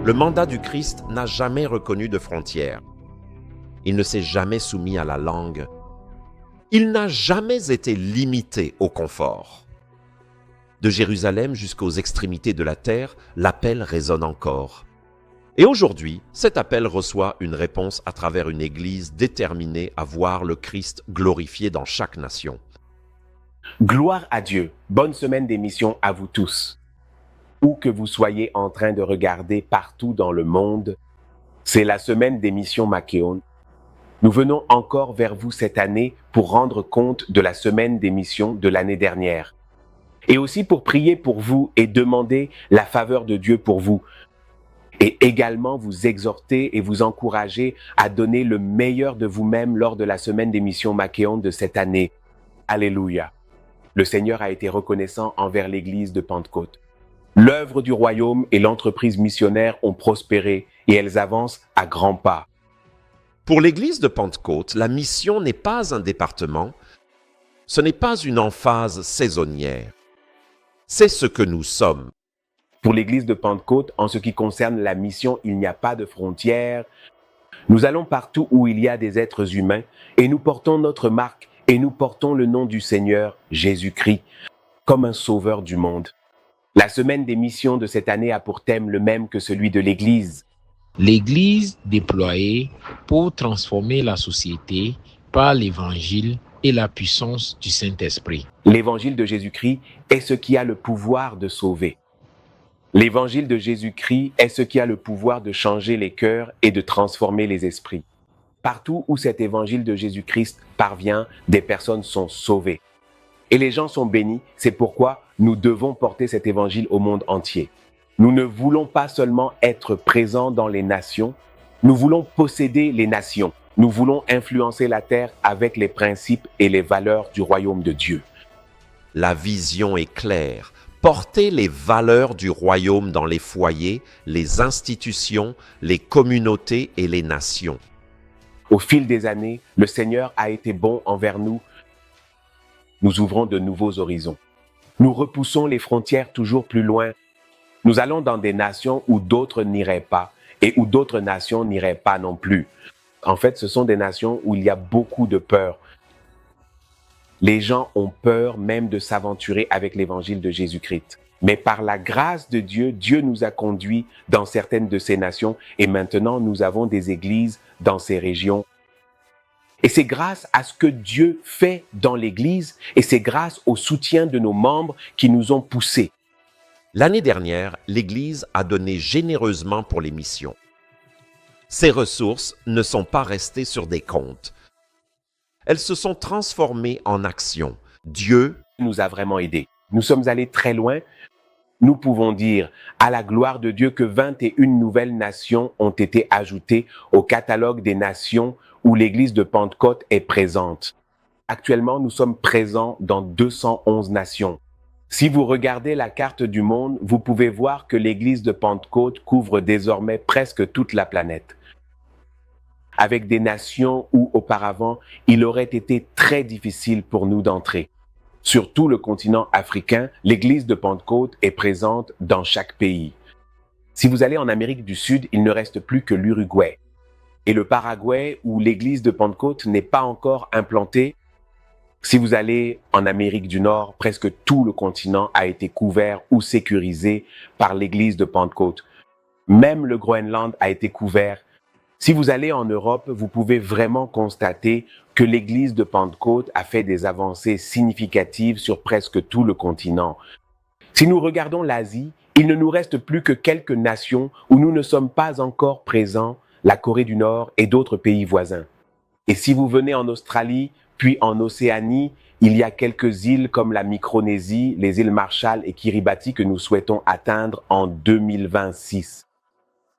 Le mandat du Christ n'a jamais reconnu de frontières. Il ne s'est jamais soumis à la langue. Il n'a jamais été limité au confort. De Jérusalem jusqu'aux extrémités de la terre, l'appel résonne encore. Et aujourd'hui, cet appel reçoit une réponse à travers une Église déterminée à voir le Christ glorifié dans chaque nation. Gloire à Dieu. Bonne semaine d'émission à vous tous. Où que vous soyez en train de regarder partout dans le monde, c'est la semaine d'émission Makeon. Nous venons encore vers vous cette année pour rendre compte de la semaine d'émission de l'année dernière. Et aussi pour prier pour vous et demander la faveur de Dieu pour vous. Et également vous exhorter et vous encourager à donner le meilleur de vous-même lors de la semaine d'émission Makeon de cette année. Alléluia. Le Seigneur a été reconnaissant envers l'Église de Pentecôte. L'œuvre du royaume et l'entreprise missionnaire ont prospéré et elles avancent à grands pas. Pour l'Église de Pentecôte, la mission n'est pas un département, ce n'est pas une emphase saisonnière. C'est ce que nous sommes. Pour l'Église de Pentecôte, en ce qui concerne la mission, il n'y a pas de frontières. Nous allons partout où il y a des êtres humains et nous portons notre marque et nous portons le nom du Seigneur, Jésus-Christ, comme un sauveur du monde. La semaine des missions de cette année a pour thème le même que celui de l'Église. L'Église déployée pour transformer la société par l'Évangile et la puissance du Saint-Esprit. L'Évangile de Jésus-Christ est ce qui a le pouvoir de sauver. L'Évangile de Jésus-Christ est ce qui a le pouvoir de changer les cœurs et de transformer les esprits. Partout où cet Évangile de Jésus-Christ parvient, des personnes sont sauvées. Et les gens sont bénis, c'est pourquoi nous devons porter cet évangile au monde entier. Nous ne voulons pas seulement être présents dans les nations, nous voulons posséder les nations. Nous voulons influencer la terre avec les principes et les valeurs du royaume de Dieu. La vision est claire. Porter les valeurs du royaume dans les foyers, les institutions, les communautés et les nations. Au fil des années, le Seigneur a été bon envers nous. Nous ouvrons de nouveaux horizons. Nous repoussons les frontières toujours plus loin. Nous allons dans des nations où d'autres n'iraient pas et où d'autres nations n'iraient pas non plus. En fait, ce sont des nations où il y a beaucoup de peur. Les gens ont peur même de s'aventurer avec l'évangile de Jésus-Christ. Mais par la grâce de Dieu, Dieu nous a conduits dans certaines de ces nations et maintenant nous avons des églises dans ces régions. Et c'est grâce à ce que Dieu fait dans l'Église et c'est grâce au soutien de nos membres qui nous ont poussés. L'année dernière, l'Église a donné généreusement pour les missions. Ces ressources ne sont pas restées sur des comptes. Elles se sont transformées en actions. Dieu nous a vraiment aidés. Nous sommes allés très loin. Nous pouvons dire à la gloire de Dieu que 21 nouvelles nations ont été ajoutées au catalogue des nations où l'Église de Pentecôte est présente. Actuellement, nous sommes présents dans 211 nations. Si vous regardez la carte du monde, vous pouvez voir que l'Église de Pentecôte couvre désormais presque toute la planète. Avec des nations où auparavant, il aurait été très difficile pour nous d'entrer. Sur tout le continent africain, l'Église de Pentecôte est présente dans chaque pays. Si vous allez en Amérique du Sud, il ne reste plus que l'Uruguay. Et le Paraguay, où l'Église de Pentecôte n'est pas encore implantée. Si vous allez en Amérique du Nord, presque tout le continent a été couvert ou sécurisé par l'Église de Pentecôte. Même le Groenland a été couvert. Si vous allez en Europe, vous pouvez vraiment constater que l'Église de Pentecôte a fait des avancées significatives sur presque tout le continent. Si nous regardons l'Asie, il ne nous reste plus que quelques nations où nous ne sommes pas encore présents, la Corée du Nord et d'autres pays voisins. Et si vous venez en Australie, puis en Océanie, il y a quelques îles comme la Micronésie, les îles Marshall et Kiribati que nous souhaitons atteindre en 2026.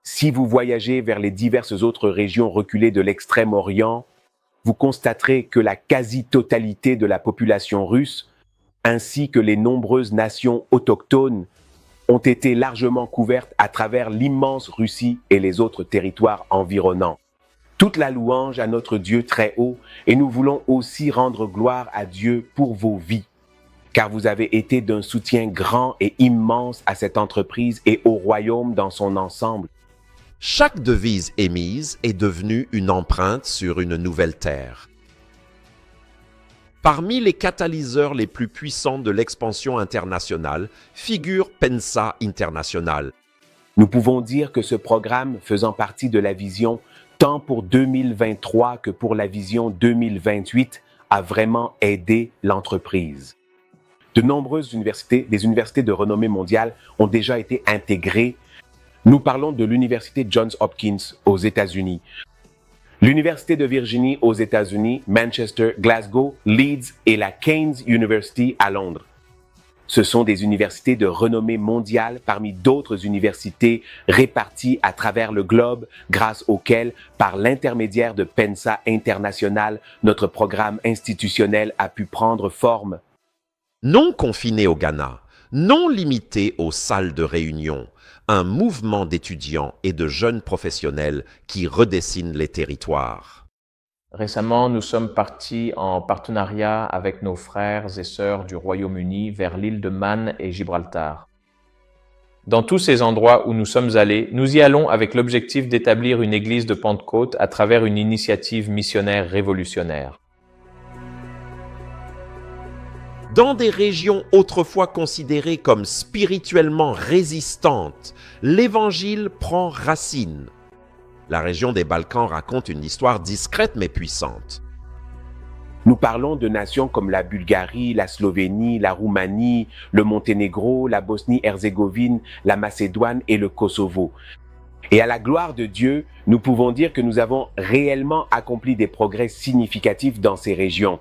Si vous voyagez vers les diverses autres régions reculées de l'Extrême-Orient, vous constaterez que la quasi-totalité de la population russe, ainsi que les nombreuses nations autochtones, ont été largement couvertes à travers l'immense Russie et les autres territoires environnants. Toute la louange à notre Dieu très haut et nous voulons aussi rendre gloire à Dieu pour vos vies, car vous avez été d'un soutien grand et immense à cette entreprise et au royaume dans son ensemble. Chaque devise émise est devenue une empreinte sur une nouvelle terre. Parmi les catalyseurs les plus puissants de l'expansion internationale figure Pensa International. Nous pouvons dire que ce programme, faisant partie de la vision tant pour 2023 que pour la vision 2028, a vraiment aidé l'entreprise. De nombreuses universités, des universités de renommée mondiale, ont déjà été intégrées. Nous parlons de l'université Johns Hopkins aux États-Unis, l'université de Virginie aux États-Unis, Manchester, Glasgow, Leeds et la King's University à Londres. Ce sont des universités de renommée mondiale parmi d'autres universités réparties à travers le globe, grâce auxquelles, par l'intermédiaire de Pensa International, notre programme institutionnel a pu prendre forme. Non confiné au Ghana, non limité aux salles de réunion, un mouvement d'étudiants et de jeunes professionnels qui redessinent les territoires. Récemment, nous sommes partis en partenariat avec nos frères et sœurs du Royaume-Uni vers l'île de Man et Gibraltar. Dans tous ces endroits où nous sommes allés, nous y allons avec l'objectif d'établir une église de Pentecôte à travers une initiative missionnaire révolutionnaire. Dans des régions autrefois considérées comme spirituellement résistantes, l'Évangile prend racine. La région des Balkans raconte une histoire discrète mais puissante. Nous parlons de nations comme la Bulgarie, la Slovénie, la Roumanie, le Monténégro, la Bosnie-Herzégovine, la Macédoine et le Kosovo. Et à la gloire de Dieu, nous pouvons dire que nous avons réellement accompli des progrès significatifs dans ces régions.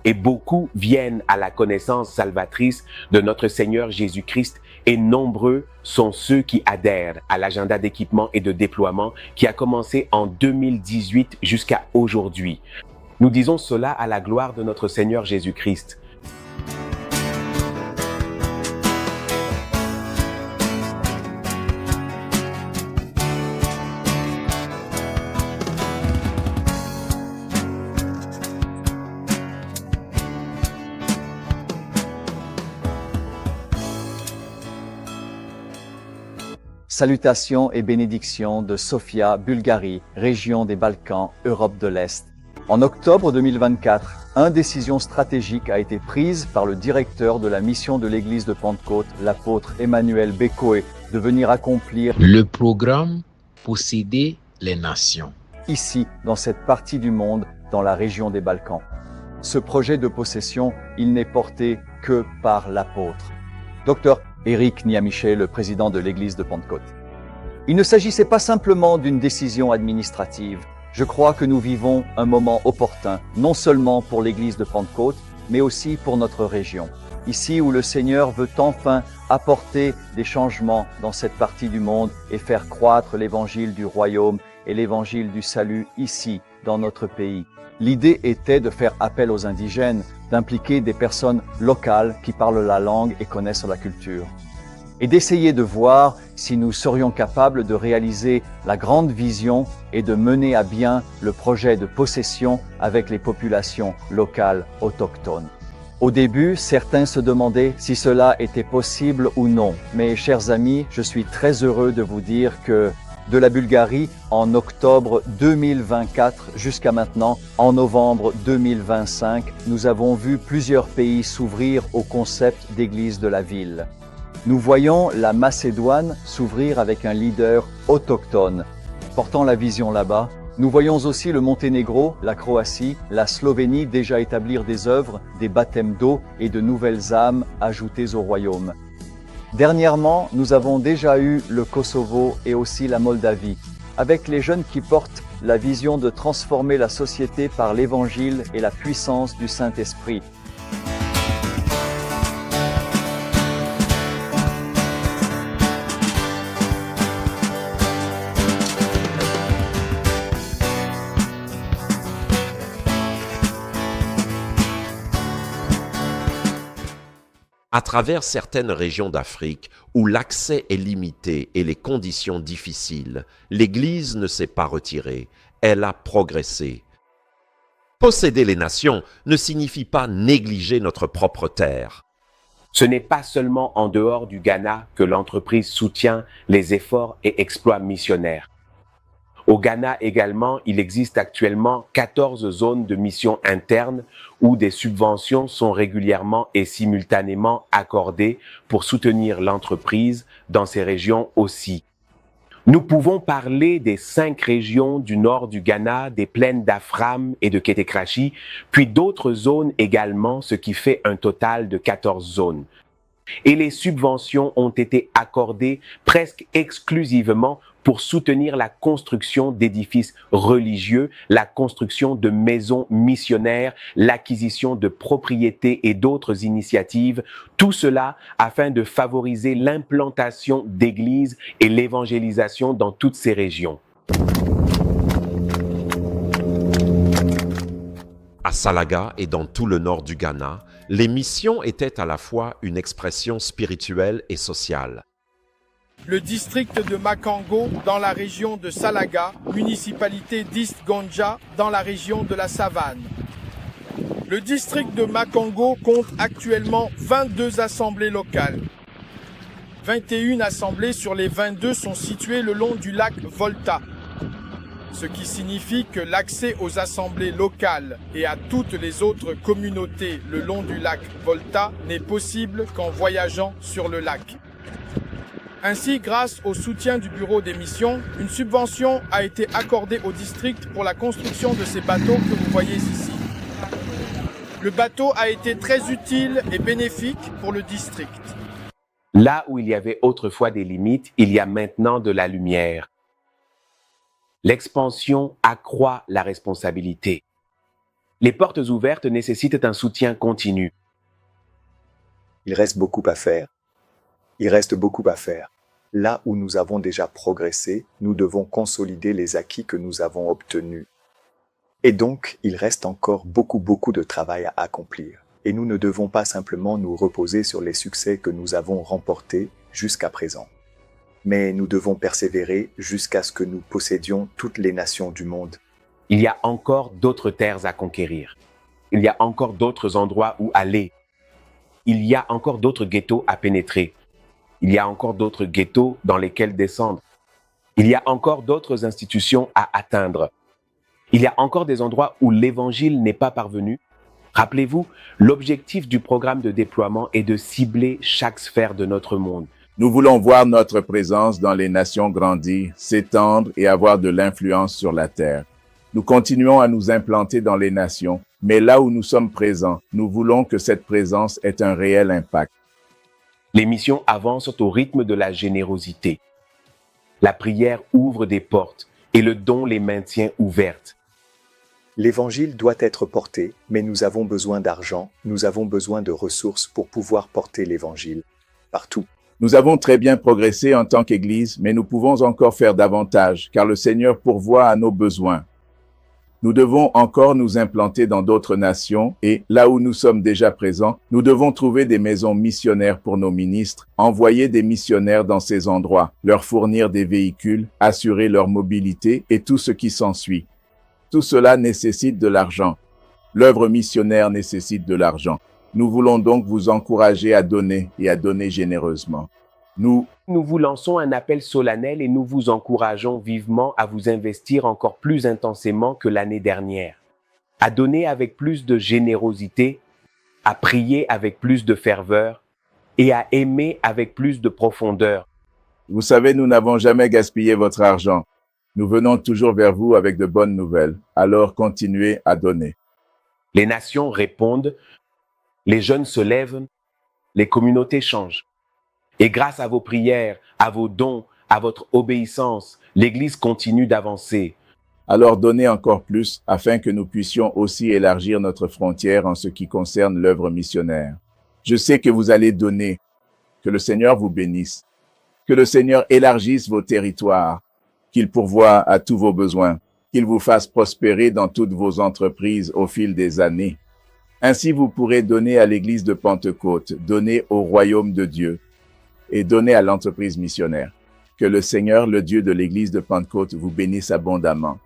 Et beaucoup viennent à la connaissance salvatrice de notre Seigneur Jésus-Christ et nombreux sont ceux qui adhèrent à l'agenda d'équipement et de déploiement qui a commencé en 2018 jusqu'à aujourd'hui. Nous disons cela à la gloire de notre Seigneur Jésus-Christ. Salutations et bénédictions de Sofia, Bulgarie, région des Balkans, Europe de l'Est. En octobre 2024, une décision stratégique a été prise par le directeur de la mission de l'église de Pentecôte, l'apôtre Emmanuel Bekoe, de venir accomplir Le programme Posséder les nations. ici, dans cette partie du monde, dans la région des Balkans. Ce projet de possession, il n'est porté que par l'apôtre. Docteur Éric Niamiché, le président de l'église de Pentecôte. Il ne s'agissait pas simplement d'une décision administrative. Je crois que nous vivons un moment opportun, non seulement pour l'église de Pentecôte, mais aussi pour notre région. Ici où le Seigneur veut enfin apporter des changements dans cette partie du monde et faire croître l'évangile du royaume et l'évangile du salut ici, dans notre pays. L'idée était de faire appel aux indigènes, d'impliquer des personnes locales qui parlent la langue et connaissent la culture. Et d'essayer de voir si nous serions capables de réaliser la grande vision et de mener à bien le projet de possession avec les populations locales autochtones. Au début, certains se demandaient si cela était possible ou non. Mais chers amis, je suis très heureux de vous dire que de la Bulgarie en octobre 2024 jusqu'à maintenant, en novembre 2025, nous avons vu plusieurs pays s'ouvrir au concept d'église de la ville. Nous voyons la Macédoine s'ouvrir avec un leader autochtone, portant la vision là-bas. Nous voyons aussi le Monténégro, la Croatie, la Slovénie déjà établir des œuvres, des baptêmes d'eau et de nouvelles âmes ajoutées au royaume. Dernièrement, nous avons déjà eu le Kosovo et aussi la Moldavie, avec les jeunes qui portent la vision de transformer la société par l'Évangile et la puissance du Saint-Esprit. À travers certaines régions d'Afrique où l'accès est limité et les conditions difficiles, l'Église ne s'est pas retirée, elle a progressé. Posséder les nations ne signifie pas négliger notre propre terre. Ce n'est pas seulement en dehors du Ghana que l'entreprise soutient les efforts et exploits missionnaires. Au Ghana également, il existe actuellement 14 zones de mission interne où des subventions sont régulièrement et simultanément accordées pour soutenir l'entreprise dans ces régions aussi. Nous pouvons parler des 5 régions du nord du Ghana, des plaines d'Afram et de Ketekrachi, puis d'autres zones également, ce qui fait un total de 14 zones. Et les subventions ont été accordées presque exclusivement pour soutenir la construction d'édifices religieux, la construction de maisons missionnaires, l'acquisition de propriétés et d'autres initiatives, tout cela afin de favoriser l'implantation d'églises et l'évangélisation dans toutes ces régions. À Salaga et dans tout le nord du Ghana, les missions étaient à la fois une expression spirituelle et sociale. Le district de Makango dans la région de Salaga, municipalité d'East Gonja dans la région de la Savane. Le district de Makango compte actuellement 22 assemblées locales. 21 assemblées sur les 22 sont situées le long du lac Volta, ce qui signifie que l'accès aux assemblées locales et à toutes les autres communautés le long du lac Volta n'est possible qu'en voyageant sur le lac. Ainsi, grâce au soutien du Bureau des missions, une subvention a été accordée au district pour la construction de ces bateaux que vous voyez ici. Le bateau a été très utile et bénéfique pour le district. Là où il y avait autrefois des limites, il y a maintenant de la lumière. L'expansion accroît la responsabilité. Les portes ouvertes nécessitent un soutien continu. Il reste beaucoup à faire. Il reste beaucoup à faire. Là où nous avons déjà progressé, nous devons consolider les acquis que nous avons obtenus. Et donc, il reste encore beaucoup de travail à accomplir. Et nous ne devons pas simplement nous reposer sur les succès que nous avons remportés jusqu'à présent. Mais nous devons persévérer jusqu'à ce que nous possédions toutes les nations du monde. Il y a encore d'autres terres à conquérir. Il y a encore d'autres endroits où aller. Il y a encore d'autres ghettos à pénétrer. Il y a encore d'autres ghettos dans lesquels descendre. Il y a encore d'autres institutions à atteindre. Il y a encore des endroits où l'évangile n'est pas parvenu. Rappelez-vous, l'objectif du programme de déploiement est de cibler chaque sphère de notre monde. Nous voulons voir notre présence dans les nations grandir, s'étendre et avoir de l'influence sur la terre. Nous continuons à nous implanter dans les nations, mais là où nous sommes présents, nous voulons que cette présence ait un réel impact. Les missions avancent au rythme de la générosité. La prière ouvre des portes et le don les maintient ouvertes. L'évangile doit être porté, mais nous avons besoin d'argent, nous avons besoin de ressources pour pouvoir porter l'évangile partout. Nous avons très bien progressé en tant qu'Église, mais nous pouvons encore faire davantage, car le Seigneur pourvoit à nos besoins. Nous devons encore nous implanter dans d'autres nations et, là où nous sommes déjà présents, nous devons trouver des maisons missionnaires pour nos ministres, envoyer des missionnaires dans ces endroits, leur fournir des véhicules, assurer leur mobilité et tout ce qui s'ensuit. Tout cela nécessite de l'argent. L'œuvre missionnaire nécessite de l'argent. Nous voulons donc vous encourager à donner et à donner généreusement. Nous vous lançons un appel solennel et nous vous encourageons vivement à vous investir encore plus intensément que l'année dernière, à donner avec plus de générosité, à prier avec plus de ferveur et à aimer avec plus de profondeur. Vous savez, nous n'avons jamais gaspillé votre argent. Nous venons toujours vers vous avec de bonnes nouvelles. Alors continuez à donner. Les nations répondent, les jeunes se lèvent, les communautés changent. Et grâce à vos prières, à vos dons, à votre obéissance, l'Église continue d'avancer. Alors donnez encore plus afin que nous puissions aussi élargir notre frontière en ce qui concerne l'œuvre missionnaire. Je sais que vous allez donner. Que le Seigneur vous bénisse. Que le Seigneur élargisse vos territoires. Qu'il pourvoie à tous vos besoins. Qu'il vous fasse prospérer dans toutes vos entreprises au fil des années. Ainsi vous pourrez donner à l'Église de Pentecôte, donner au royaume de Dieu et donner à l'entreprise missionnaire. Que le Seigneur, le Dieu de l'Église de Pentecôte, vous bénisse abondamment.